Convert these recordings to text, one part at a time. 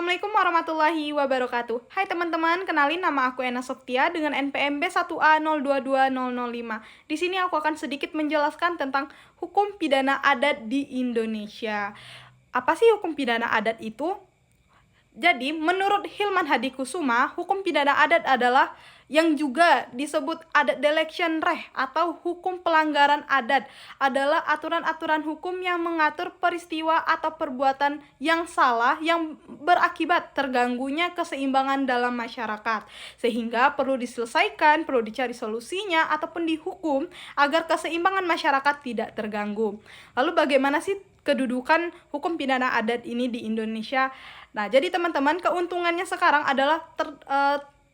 Assalamualaikum warahmatullahi wabarakatuh. Hai teman-teman, kenalin nama aku Ena Softia dengan NPM B1A022005. Di sini aku akan sedikit menjelaskan tentang hukum pidana adat di Indonesia. Apa sih hukum pidana adat itu? Jadi, menurut Hilman Hadikusuma, hukum pidana adat adalah yang juga disebut adat delection reh atau hukum pelanggaran adat adalah aturan-aturan hukum yang mengatur peristiwa atau perbuatan yang salah yang berakibat terganggunya keseimbangan dalam masyarakat, sehingga perlu diselesaikan, perlu dicari solusinya ataupun dihukum agar keseimbangan masyarakat tidak terganggu. Lalu bagaimana sih kedudukan hukum pidana adat ini di Indonesia? Nah, jadi teman-teman, keuntungannya sekarang adalah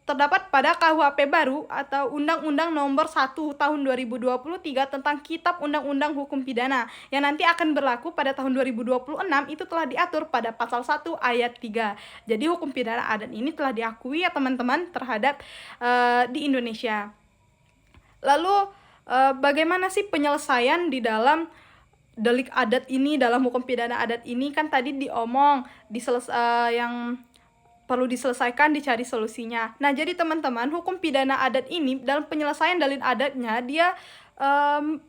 terdapat pada KUHP baru atau Undang-Undang Nomor 1 Tahun 2023 tentang Kitab Undang-Undang Hukum Pidana yang nanti akan berlaku pada tahun 2026. Itu telah diatur pada pasal 1 ayat 3. Jadi hukum pidana adat ini telah diakui ya teman-teman terhadap di Indonesia. Lalu bagaimana sih penyelesaian di dalam delik adat ini, dalam hukum pidana adat ini? Kan tadi diomong yang perlu diselesaikan, dicari solusinya. Nah, jadi teman-teman, hukum pidana adat ini dalam penyelesaian dalil adatnya dia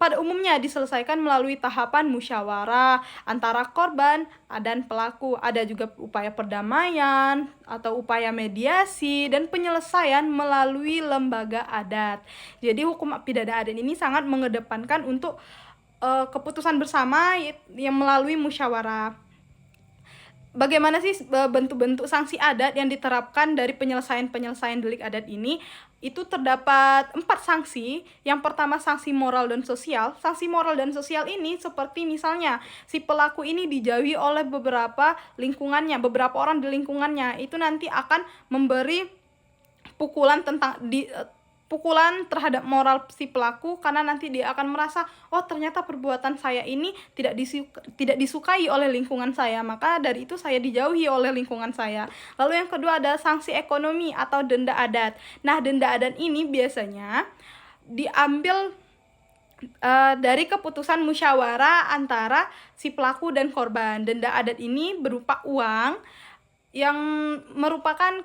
pada umumnya diselesaikan melalui tahapan musyawarah antara korban dan pelaku. Ada juga upaya perdamaian atau upaya mediasi dan penyelesaian melalui lembaga adat. Jadi hukum pidana adat ini sangat mengedepankan untuk keputusan bersama yang melalui musyawarah. Bagaimana sih bentuk-bentuk sanksi adat yang diterapkan dari penyelesaian delik adat ini? Itu terdapat 4 sanksi. Yang pertama, sanksi moral dan sosial. Sanksi moral dan sosial ini seperti misalnya si pelaku ini dijauhi oleh beberapa orang di lingkungannya. Itu nanti akan memberi pukulan terhadap moral si pelaku, karena nanti dia akan merasa, oh ternyata perbuatan saya ini tidak disukai oleh lingkungan saya, maka dari itu saya dijauhi oleh lingkungan saya. Lalu yang kedua ada sanksi ekonomi atau denda adat. Nah, denda adat ini biasanya diambil dari keputusan musyawarah antara si pelaku dan korban. Denda adat ini berupa uang yang merupakan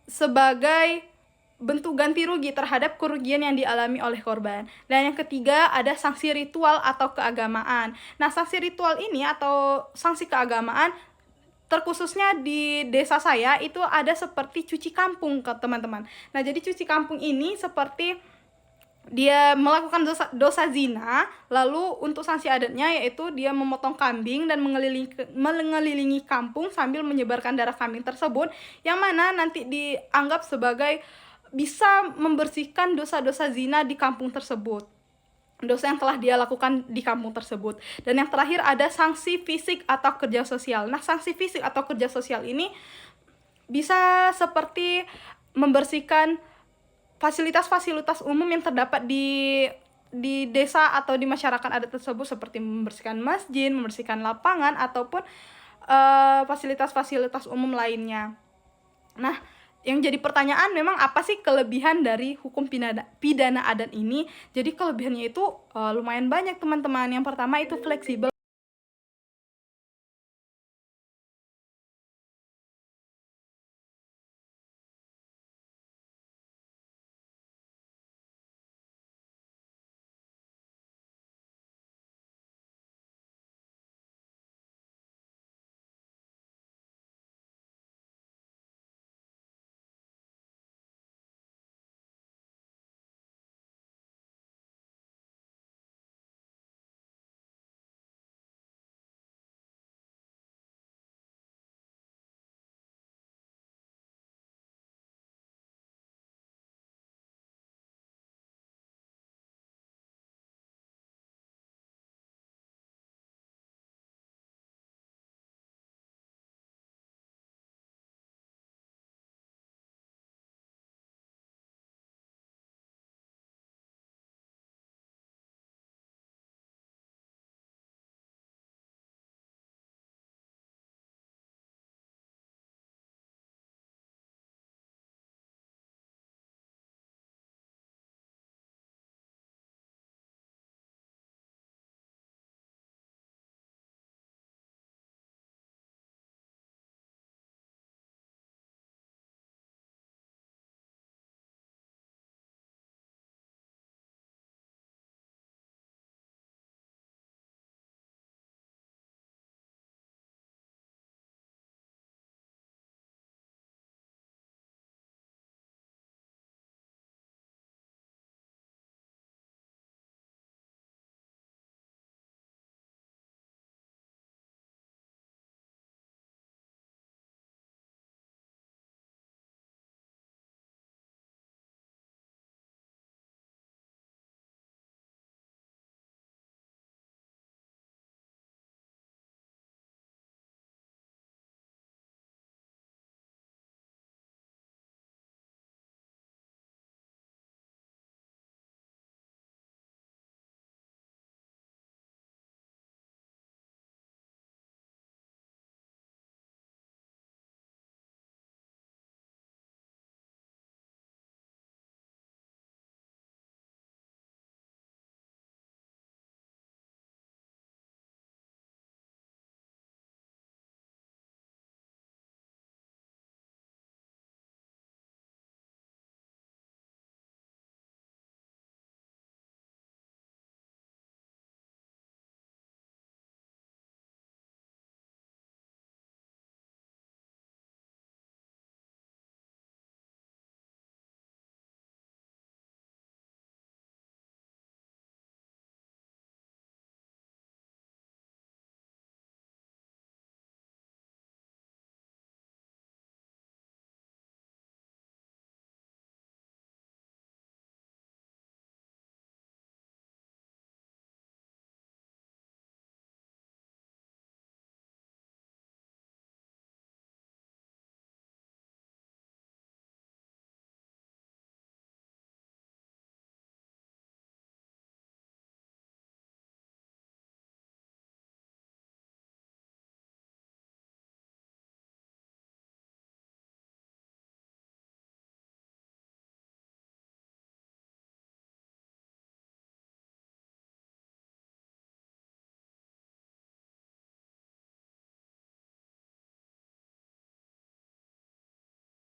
sebagai bentuk ganti rugi terhadap kerugian yang dialami oleh korban. Dan yang ketiga ada sanksi ritual atau keagamaan. Nah, sanksi ritual ini atau sanksi keagamaan terkhususnya di desa saya itu ada seperti cuci kampung ke teman-teman. Nah, jadi cuci kampung ini seperti dia melakukan dosa zina, lalu untuk sanksi adatnya yaitu dia memotong kambing dan mengelilingi kampung sambil menyebarkan darah kambing tersebut, yang mana nanti dianggap sebagai bisa membersihkan dosa-dosa zina di kampung tersebut, dosa yang telah dia lakukan di kampung tersebut. Dan yang terakhir ada sanksi fisik atau kerja sosial. Nah, sanksi fisik atau kerja sosial ini bisa seperti membersihkan fasilitas-fasilitas umum yang terdapat di desa atau di masyarakat adat tersebut, seperti membersihkan masjid, membersihkan lapangan, ataupun fasilitas-fasilitas umum lainnya. Nah, yang jadi pertanyaan memang apa sih kelebihan dari hukum pidana adat ini? Jadi kelebihannya itu lumayan banyak teman-teman. Yang pertama itu fleksibel.